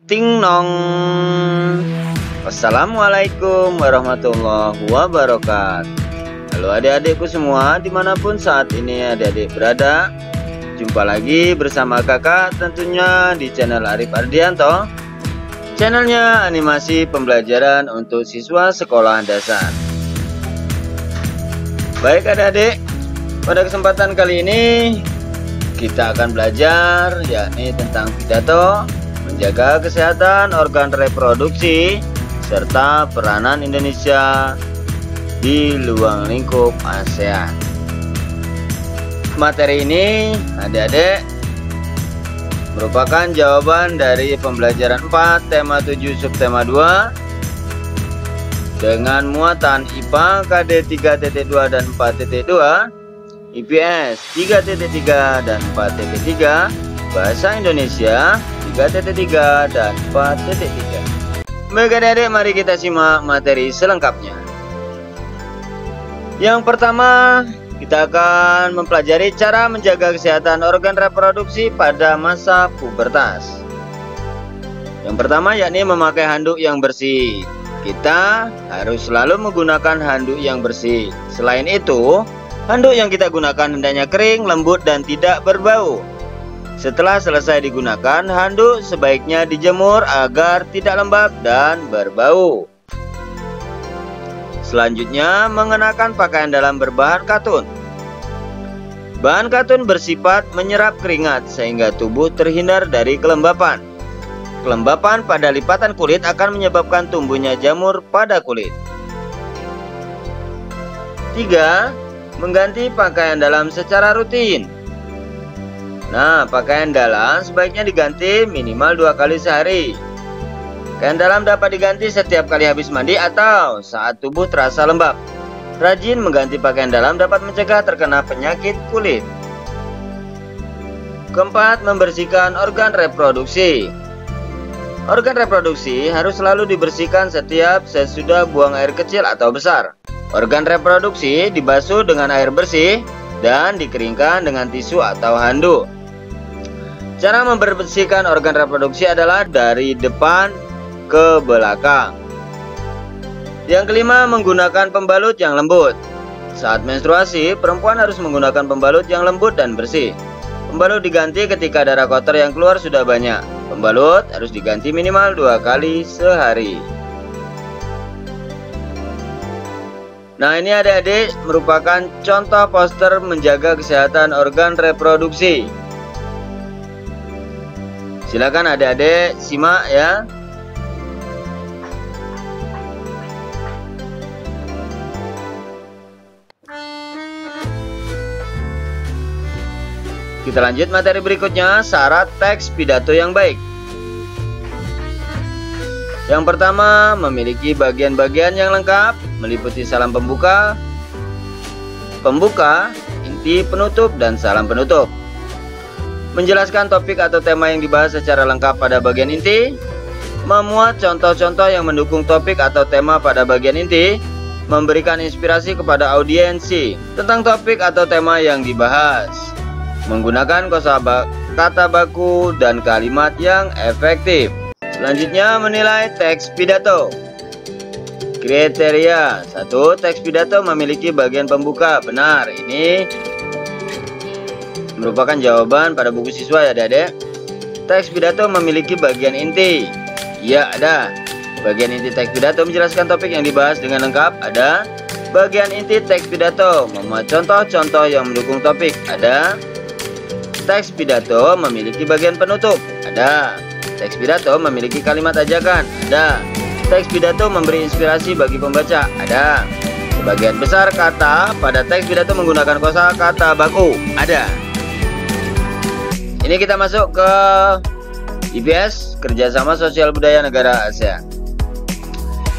Ting nong. Assalamualaikum warahmatullahi wabarakatuh. Halo adik-adikku semua, dimanapun saat ini adik-adik berada. Jumpa lagi bersama kakak tentunya di channel Arif Ardianto, channelnya animasi pembelajaran untuk siswa sekolah dasar. Baik adik-adik, pada kesempatan kali ini kita akan belajar yakni tentang pidato, menjaga kesehatan organ reproduksi, serta peranan Indonesia di ruang lingkup ASEAN. Materi ini adik-adik merupakan jawaban dari pembelajaran 4 tema 7 subtema 2 dengan muatan IPA KD 3.2 dan 4.2, IPS 3.3 dan 4.3, Bahasa Indonesia 3.3 dan 4.3. Baik adik-adik, mari kita simak materi selengkapnya. Yang pertama, kita akan mempelajari cara menjaga kesehatan organ reproduksi pada masa pubertas. Yang pertama yakni memakai handuk yang bersih. Kita harus selalu menggunakan handuk yang bersih. Selain itu, handuk yang kita gunakan hendaknya kering, lembut, dan tidak berbau. Setelah selesai digunakan, handuk sebaiknya dijemur agar tidak lembab dan berbau. Selanjutnya, mengenakan pakaian dalam berbahan katun. Bahan katun bersifat menyerap keringat sehingga tubuh terhindar dari kelembapan. Kelembapan pada lipatan kulit akan menyebabkan tumbuhnya jamur pada kulit. 3. Mengganti pakaian dalam secara rutin. Nah, pakaian dalam sebaiknya diganti minimal 2 kali sehari. Pakaian dalam dapat diganti setiap kali habis mandi atau saat tubuh terasa lembab. Rajin mengganti pakaian dalam dapat mencegah terkena penyakit kulit. Keempat, membersihkan organ reproduksi. Organ reproduksi harus selalu dibersihkan setiap sesudah buang air kecil atau besar. Organ reproduksi dibasuh dengan air bersih dan dikeringkan dengan tisu atau handuk. Cara membersihkan organ reproduksi adalah dari depan ke belakang. Yang kelima, menggunakan pembalut yang lembut. Saat menstruasi, perempuan harus menggunakan pembalut yang lembut dan bersih. Pembalut diganti ketika darah kotor yang keluar sudah banyak. Pembalut harus diganti minimal 2 kali sehari. Nah, ini adik-adik merupakan contoh poster menjaga kesehatan organ reproduksi. Silakan adik-adik simak ya. Kita lanjut materi berikutnya, syarat teks pidato yang baik. Yang pertama, memiliki bagian-bagian yang lengkap, meliputi salam pembuka, inti, penutup, dan salam penutup. Menjelaskan topik atau tema yang dibahas secara lengkap pada bagian inti, memuat contoh-contoh yang mendukung topik atau tema pada bagian inti, memberikan inspirasi kepada audiensi tentang topik atau tema yang dibahas, menggunakan kosakata baku dan kalimat yang efektif. Selanjutnya, menilai teks pidato. Kriteria 1. Teks pidato memiliki bagian pembuka. Benar, ini merupakan jawaban pada buku siswa ya adik-adik. Teks pidato memiliki bagian inti. Ya, ada. Bagian inti teks pidato menjelaskan topik yang dibahas dengan lengkap. Ada. Bagian inti teks pidato memuat contoh-contoh yang mendukung topik. Ada. Teks pidato memiliki bagian penutup. Ada. Teks pidato memiliki kalimat ajakan. Ada. Teks pidato memberi inspirasi bagi pembaca. Ada. Sebagian besar kata pada teks pidato menggunakan kosakata baku. Ada. Ini kita masuk ke IPS, Kerjasama Sosial Budaya Negara ASEAN.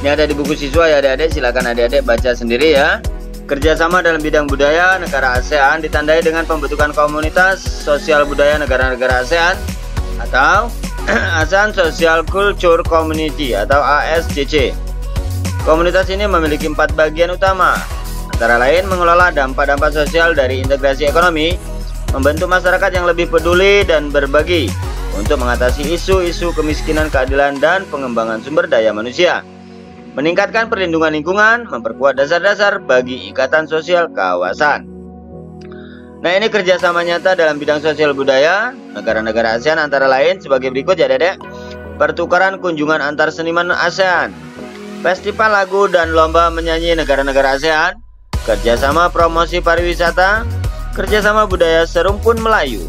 Ini ada di buku siswa ya adik-adik, silakan adik-adik baca sendiri ya. Kerjasama dalam bidang budaya negara ASEAN ditandai dengan pembentukan komunitas sosial budaya negara-negara ASEAN atau ASEAN Social Culture Community atau ASCC. Komunitas ini memiliki 4 bagian utama, antara lain mengelola dampak-dampak sosial dari integrasi ekonomi, membantu masyarakat yang lebih peduli dan berbagi, untuk mengatasi isu-isu kemiskinan, keadilan, dan pengembangan sumber daya manusia, meningkatkan perlindungan lingkungan, memperkuat dasar-dasar bagi ikatan sosial kawasan. Nah, ini kerjasama nyata dalam bidang sosial budaya negara-negara ASEAN antara lain sebagai berikut ya Dedek. Pertukaran kunjungan antar seniman ASEAN, festival lagu dan lomba menyanyi negara-negara ASEAN, kerjasama promosi pariwisata, kerjasama budaya serumpun Melayu,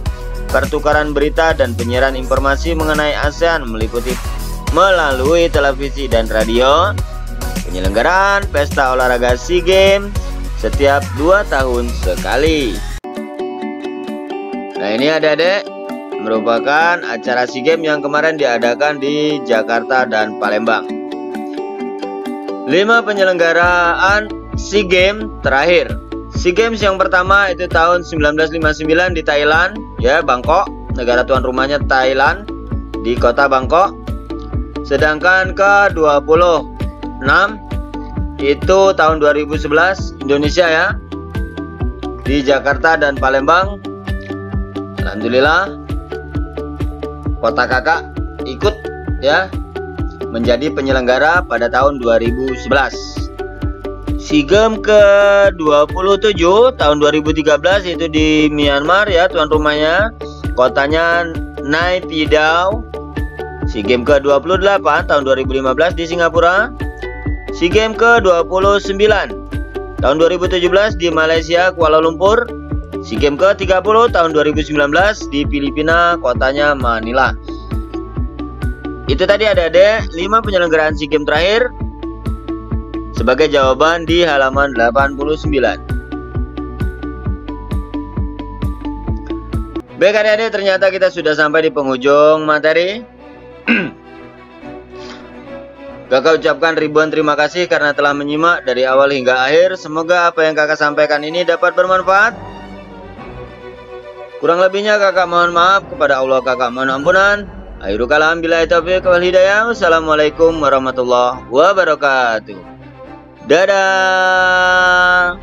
pertukaran berita dan penyiaran informasi mengenai ASEAN meliputi melalui televisi dan radio, penyelenggaraan pesta olahraga SEA Games setiap 2 tahun sekali. Nah, ini adik-adik merupakan acara SEA Games yang kemarin diadakan di Jakarta dan Palembang. 5 penyelenggaraan SEA Games terakhir. SEA Games yang pertama itu tahun 1959 di Thailand, ya, Bangkok, negara tuan rumahnya Thailand, di kota Bangkok. Sedangkan ke-26 itu tahun 2011 Indonesia, ya, di Jakarta dan Palembang. Alhamdulillah kota kakak ikut, ya, menjadi penyelenggara pada tahun 2011. SEA Games ke-27 tahun 2013 itu di Myanmar, ya, tuan rumahnya, kotanya Nay Pyi Taw. SEA Games ke-28 tahun 2015 di Singapura. SEA Games ke-29 tahun 2017 di Malaysia, Kuala Lumpur. SEA Games ke-30 tahun 2019 di Filipina, kotanya Manila. Itu tadi adik-adik 5 penyelenggaraan SEA Games terakhir sebagai jawaban di halaman 89. Baik adik-adik, ternyata kita sudah sampai di penghujung materi. Kakak ucapkan ribuan terima kasih karena telah menyimak dari awal hingga akhir. Semoga apa yang kakak sampaikan ini dapat bermanfaat. Kurang lebihnya kakak mohon maaf, kepada Allah kakak mohon ampunan. Akhirul kalam billahi taufiq wal hidayah. Wassalamualaikum warahmatullahi wabarakatuh. Dadah.